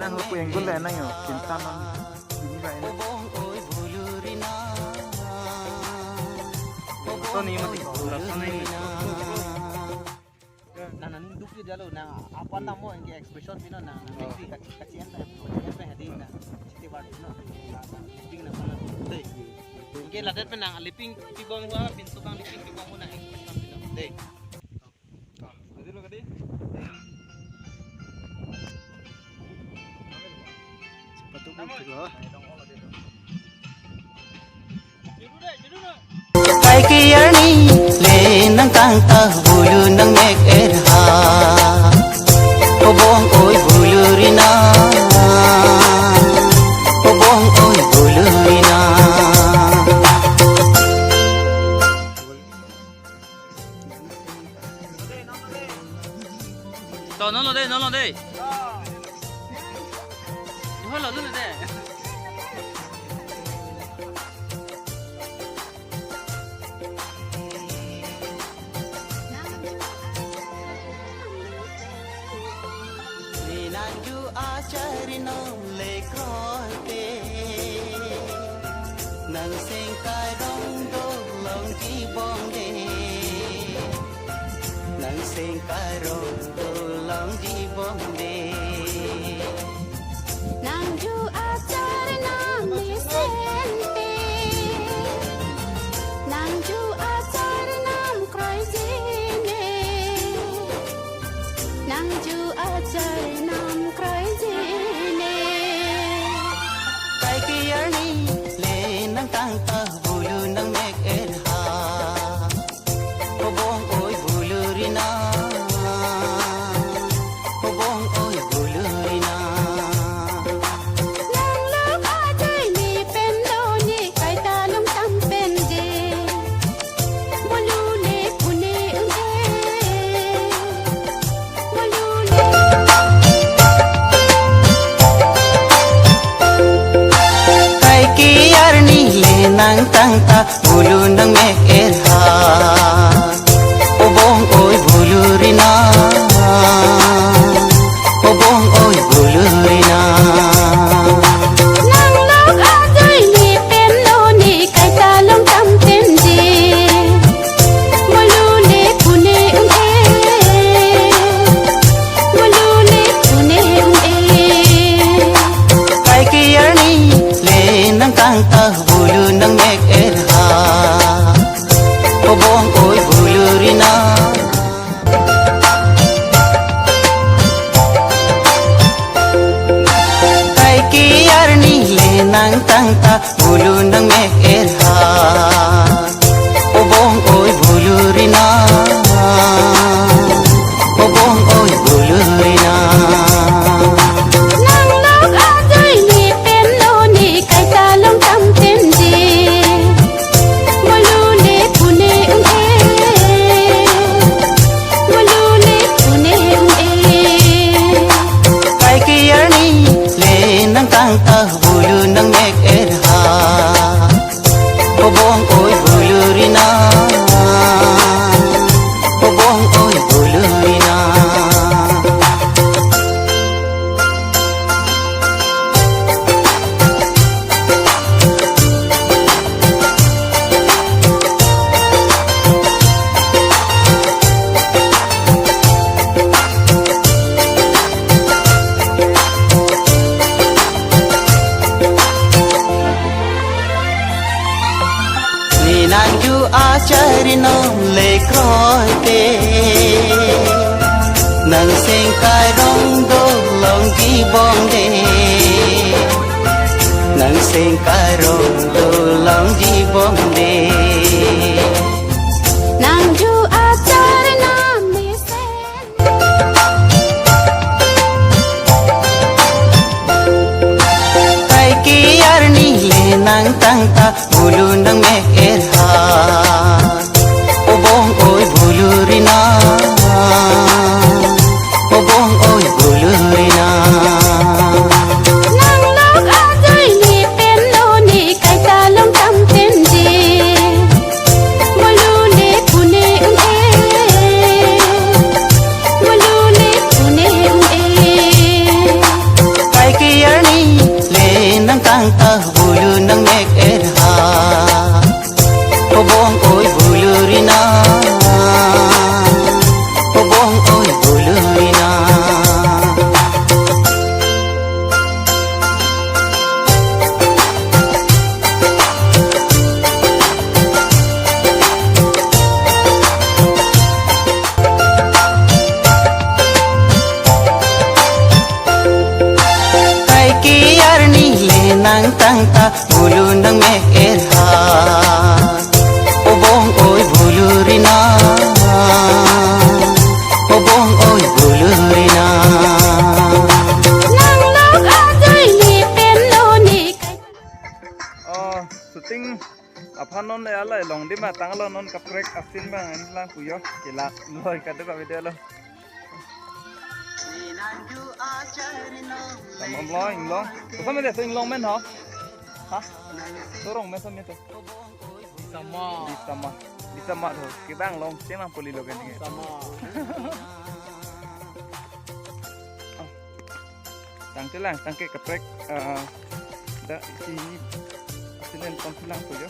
na ko enggol na yo kinta non ini ba ina to ni mati rasa na ini na nanin dukli jalo na apa namo engi expression pino na nekti kacian na pe hadin na citi word no ping na sana dei engi ladat pe na liping tibong wa pintu kang liping tibong mo na expression pino dei jadi lo kadi sepatu ko Kai kiyani le nang tang ta bulu nang mek erha obong oi bulu rina obong oi bulu rina to no lo dei ho lo lu dei Nanju acharinam le krote nang sing kai rong do long ji bong de nang sing kai rong do long ji bong de Nanju acharinam le sente Nanju acharinam krai jine Nanju acharinam krai jine kai kiyani le nang tang ta bulu nang mek erha obong oi bulu rina obong oi bulu rina Nang lok ajai ni pen lo ni kai ta lung tam pen je Bolu le pune unge Bolu le kai kiyarni le nang tang ta bulu nang mek erha obong oi bulu rina obong oi bulu rina Nang lok ajai ni pen lo ni kai ta lung tam pen je Bolu le pune unge Bolu le pune unge kai kiyarni le nang tang ta bulu nang mek erha obong oi bulu rina kai kiyarni le nang tang ta bulu nang mek erha obong oi bulu rina obong oi bulu rina Nang lok ajai ni pen lo ni kai ta lung tam pen je Bolu le pune unge Bolu le pune unge kai kiyarni le nang tang ta bulu nang mek erha obong oi bulu rina obong oi bulu rina ni nanju acharinam le krote nang sing kai rong do long ji bong de nang sing kai rong do long ji bong de Nanju acharinam le sen kai kiyarni le nang tang ta bulu nang mek erha obong oi bulu rina obong oi bulu rina Nang lok ajai ni pen lo ni kai ta lung tam pen je tang tah bulu nang mek erha Obong oi bulu rina Obong oi bulu rina nang tang ta bulu nang mek erha Obong oi bulu rina Obong oi bulu rina Nang lok ajay ni penlo ni shooting aphan non ya lai long di ma tang lo non kaprek asin bang an lang puyo kilak loi ka de ka video lo Tầm lo hình lo. Sao mới để sinh long men hả? Hả? Số rồng men sao men thôi. Di sama thôi. Cái bang long tiếng lang poli lo cái này. Tang cái lang tang cái kaprek da si sinen kon lang puyo.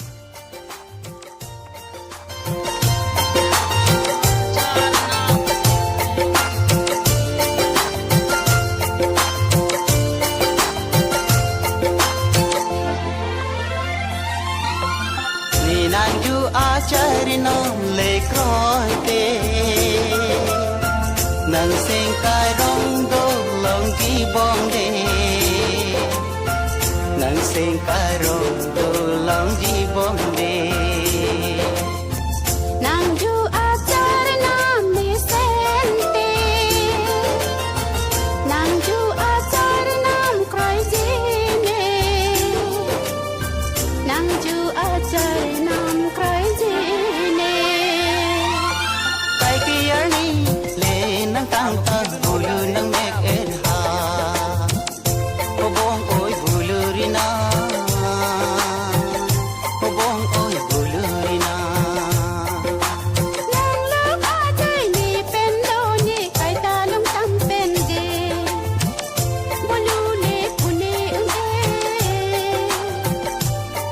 Nanju achari nom le kroi te Nang sing kai rong do long ji bong de Nang sing kai rong do long ji bong de Nang ju ajar nam ni sente Nang ju ajar nam kroi jine Nang ju ajar nam kroi jine Kai ki yarni le nang tang ta bulu nang mek erha Obong oi bulu rina Obong oi bulu rina Nang lok ajay ni penlo ni kai ta long tam pen je Bolu le pune ung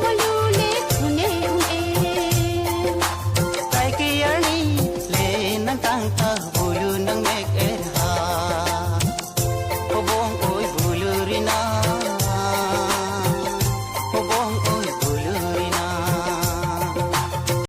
Bolu le pune ung Kai ki yarni le nang tang ta bulu nang mek erha Obong oi bulu rina